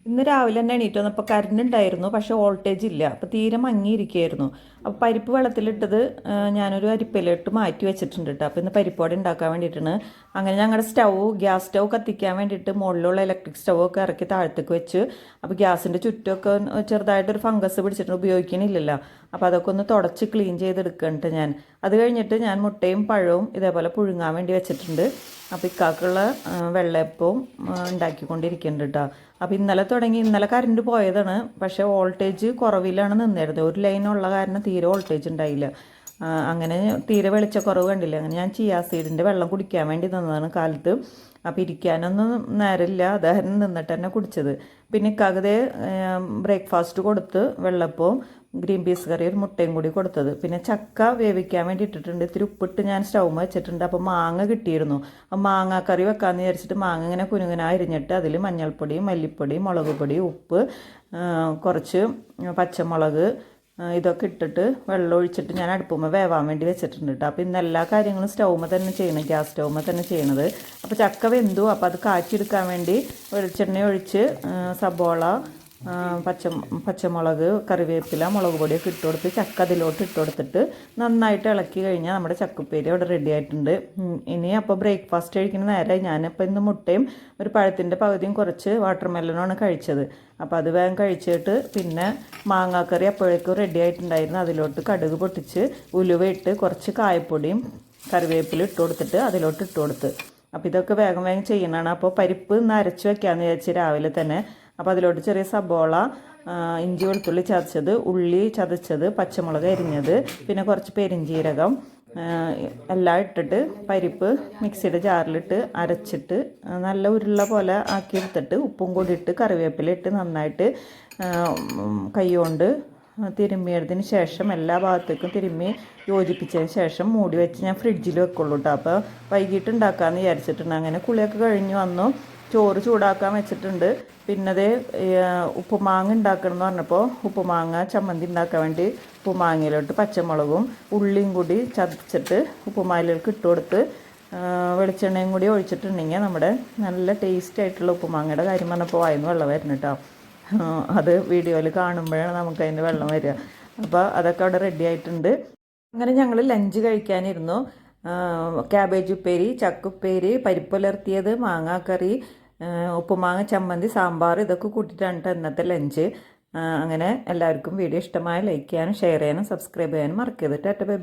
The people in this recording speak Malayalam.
ഇന്ന് രാവിലെ തന്നെ എണീറ്റ് വന്നപ്പോൾ കറണ്ട് ഉണ്ടായിരുന്നു, പക്ഷേ വോൾട്ടേജ് ഇല്ല. അപ്പോൾ തീരെ മങ്ങിയിരിക്കുകയായിരുന്നു. അപ്പോൾ പരിപ്പ് വെള്ളത്തിലിട്ടത് ഞാനൊരു അരിപ്പയിലിട്ട് മാറ്റി വെച്ചിട്ടുണ്ട് കേട്ടോ. അപ്പോൾ ഇന്ന് പരിപ്പോടെ ഉണ്ടാക്കാൻ വേണ്ടിയിട്ടാണ്. അങ്ങനെ ഞങ്ങളുടെ ഗ്യാസ് സ്റ്റൗ കത്തിക്കാൻ വേണ്ടിയിട്ട് മുകളിലുള്ള ഇലക്ട്രിക് സ്റ്റൗ ഒക്കെ ഇറക്കി താഴത്തേക്ക് വെച്ച്. അപ്പോൾ ഗ്യാസിൻ്റെ ചുറ്റുമൊക്കെ ചെറുതായിട്ടൊരു ഫംഗസ് പിടിച്ചിട്ട് ഉപയോഗിക്കണില്ലല്ലോ. അപ്പോൾ അതൊക്കെ ഒന്ന് തുടച്ച് ക്ലീൻ ചെയ്തെടുക്കണ്ട ഞാൻ. അത് കഴിഞ്ഞിട്ട് ഞാൻ മുട്ടയും പഴവും ഇതേപോലെ പുഴുങ്ങാൻ വേണ്ടി വെച്ചിട്ടുണ്ട്. അപ്പോൾ ഇക്കാക്കുള്ള വെള്ളയപ്പവും ഉണ്ടാക്കിക്കൊണ്ടിരിക്കുന്നുണ്ട് കേട്ടോ. അപ്പോൾ ഇന്നലെ കറണ്ട് പോയതാണ്, പക്ഷേ വോൾട്ടേജ് കുറവിലാണ് നിന്നിരുന്നത്. ഒരു ലൈനുള്ള കാരണം തീരെ വോൾട്ടേജ് ഉണ്ടായില്ല. അങ്ങനെ തീരെ വെളിച്ചക്കുറവ് കണ്ടില്ല. അങ്ങനെ ഞാൻ ചിയാ സീഡിൻ്റെ വെള്ളം കുടിക്കാൻ വേണ്ടി നിന്നതാണ് കാലത്ത്. അപ്പോൾ ഇരിക്കാനൊന്നും നേരമില്ല, അതായിരുന്നു നിന്നിട്ട് തന്നെ കുടിച്ചത്. പിന്നെ ഇക്കാകതെ ബ്രേക്ക്ഫാസ്റ്റ് കൊടുത്ത് വെള്ളപ്പവും ഗ്രീൻ പീസ് കറി ഒരു മുട്ടയും കൂടി കൊടുത്തത്. പിന്നെ ചക്ക വേവിക്കാൻ വേണ്ടി ഇട്ടിട്ടുണ്ട്. ഇത്തിരി ഉപ്പിട്ട് ഞാൻ സ്റ്റൗമ വെച്ചിട്ടുണ്ട്. അപ്പോൾ മാങ്ങ കിട്ടിയിരുന്നു. അപ്പോൾ മാങ്ങ കറി വെക്കാമെന്ന് വിചാരിച്ചിട്ട് മാങ്ങ ഇങ്ങനെ കുനുകുന അരിഞ്ഞിട്ട് അതിൽ മഞ്ഞൾപ്പൊടി, മല്ലിപ്പൊടി, മുളക് പൊടി, ഉപ്പ്, കുറച്ച് പച്ചമുളക് ഇതൊക്കെ ഇട്ടിട്ട് വെള്ളം ഒഴിച്ചിട്ട് ഞാൻ അടുപ്പുമ്പോൾ വേവാൻ വേണ്ടി വെച്ചിട്ടുണ്ട് കേട്ടോ. അപ്പോൾ ഇന്ന് എല്ലാ കാര്യങ്ങളും സ്റ്റൗമ തന്നെ ചെയ്യണം, ഗ്യാസ് സ്റ്റൗമ തന്നെ ചെയ്യണത്. അപ്പോൾ ചക്ക വെന്തു. അപ്പോൾ അത് കാച്ചെടുക്കാൻ വേണ്ടി വെളിച്ചെണ്ണ ഒഴിച്ച് സബോള, പച്ചമുളക്, കറിവേപ്പില, മുളക് പൊടിയൊക്കെ ഇട്ട് കൊടുത്ത് ചക്ക അതിലോട്ട് ഇട്ട് കൊടുത്തിട്ട് നന്നായിട്ട് ഇളക്കി കഴിഞ്ഞാൽ നമ്മുടെ ചക്കുപ്പേരി അവിടെ റെഡി ആയിട്ടുണ്ട്. ഇനി അപ്പോൾ ബ്രേക്ക്ഫാസ്റ്റ് കഴിക്കുന്ന നേരമായി. ഞാനിപ്പോൾ ഇന്ന് മുട്ടയും ഒരു പഴത്തിൻ്റെ പകുതിയും കുറച്ച് വാട്ടർ മെലണാണ് കഴിച്ചത്. അപ്പോൾ അത് വേഗം കഴിച്ചിട്ട് പിന്നെ മാങ്ങാക്കറി അപ്പോഴേക്കും റെഡി ആയിട്ടുണ്ടായിരുന്നു. അതിലോട്ട് കടുക് പൊട്ടിച്ച് ഉലുവ ഇട്ട് കുറച്ച് കായപ്പൊടിയും കറിവേപ്പില ഇട്ട് കൊടുത്തിട്ട് അതിലോട്ട് ഇട്ട് കൊടുത്ത്. അപ്പോൾ ഇതൊക്കെ വേഗം വേഗം ചെയ്യണതാണ്. അപ്പോൾ പരിപ്പ് ഇന്ന് അരച്ച് വെക്കാമെന്ന് വിചാരിച്ച് രാവിലെ തന്നെ. അപ്പോൾ അതിലോട്ട് ചെറിയ സബോള, ഇഞ്ചി വെളുത്തുള്ളി ചതച്ചത്, ഉള്ളി ചതച്ചത്, പച്ചമുളക് അരിഞ്ഞത്, പിന്നെ കുറച്ച് പെരിഞ്ചീരകം എല്ലാം ഇട്ടിട്ട് പരിപ്പ് മിക്സിയുടെ ജാറിലിട്ട് അരച്ചിട്ട് നല്ല ഉരുള പോലെ ആക്കിയെടുത്തിട്ട് ഉപ്പും കൂടി ഇട്ട് കറിവേപ്പില ഇട്ട് നന്നായിട്ട് കൈ കൊണ്ട് തിരുമ്മിയതിന് ശേഷം എല്ലാ ഭാഗത്തേക്കും തിരുമ്മി യോജിപ്പിച്ചതിന് ശേഷം മൂടി വെച്ച് ഞാൻ ഫ്രിഡ്ജിൽ വെക്കുള്ളൂ കേട്ടോ. അപ്പോൾ വൈകിട്ട് ഉണ്ടാക്കാമെന്ന് വിചാരിച്ചിട്ടുണ്ട്. അങ്ങനെ കുളിയൊക്കെ കഴിഞ്ഞ് വന്നു. ചോറ് ചൂടാക്കാൻ വെച്ചിട്ടുണ്ട്. പിന്നെ അത് ഉപ്പുമാങ്ങ ഉണ്ടാക്കണം എന്ന് പറഞ്ഞപ്പോൾ ഉപ്പുമാങ്ങ ചമ്മന്തി ഉണ്ടാക്കാൻ വേണ്ടി ഉപ്പുമാങ്ങയിലോട്ട് പച്ചമുളകും ഉള്ളിയും കൂടി ചതച്ചിട്ട് ഉപ്പുമാങ്ങയിലേക്ക് ഇട്ട് കൊടുത്ത് വെളിച്ചെണ്ണയും കൂടി ഒഴിച്ചിട്ടുണ്ടെങ്കിൽ നമ്മുടെ നല്ല ടേസ്റ്റ് ആയിട്ടുള്ള ഉപ്പുമാങ്ങയുടെ കാര്യം പറഞ്ഞപ്പോൾ വായിന്ന് വെള്ളം വരുന്നു കേട്ടോ. അത് വീഡിയോയിൽ കാണുമ്പോഴാണ് നമുക്ക് അതിൻ്റെ വെള്ളം വരിക. അപ്പോൾ അതൊക്കെ അവിടെ റെഡി ആയിട്ടുണ്ട്. അങ്ങനെ ഞങ്ങൾ ലഞ്ച് കഴിക്കാനിരുന്നു. ക്യാബേജ് ഉപ്പേരി, ചക്കുപ്പേരി, പരിപ്പുലർത്തിയത്, മാങ്ങാക്കറി, ഉപ്പുമാങ്ങ ചമ്മന്തി, സാമ്പാർ ഇതൊക്കെ കൂട്ടിയിട്ടാണ് ഇന്നത്തെ ലഞ്ച്. അങ്ങനെ എല്ലാവർക്കും വീഡിയോ ഇഷ്ടമായ ലൈക്ക് ചെയ്യാനും ഷെയർ ചെയ്യാനും സബ്സ്ക്രൈബ് ചെയ്യാനും മറക്കരുത്. Tata bye bye.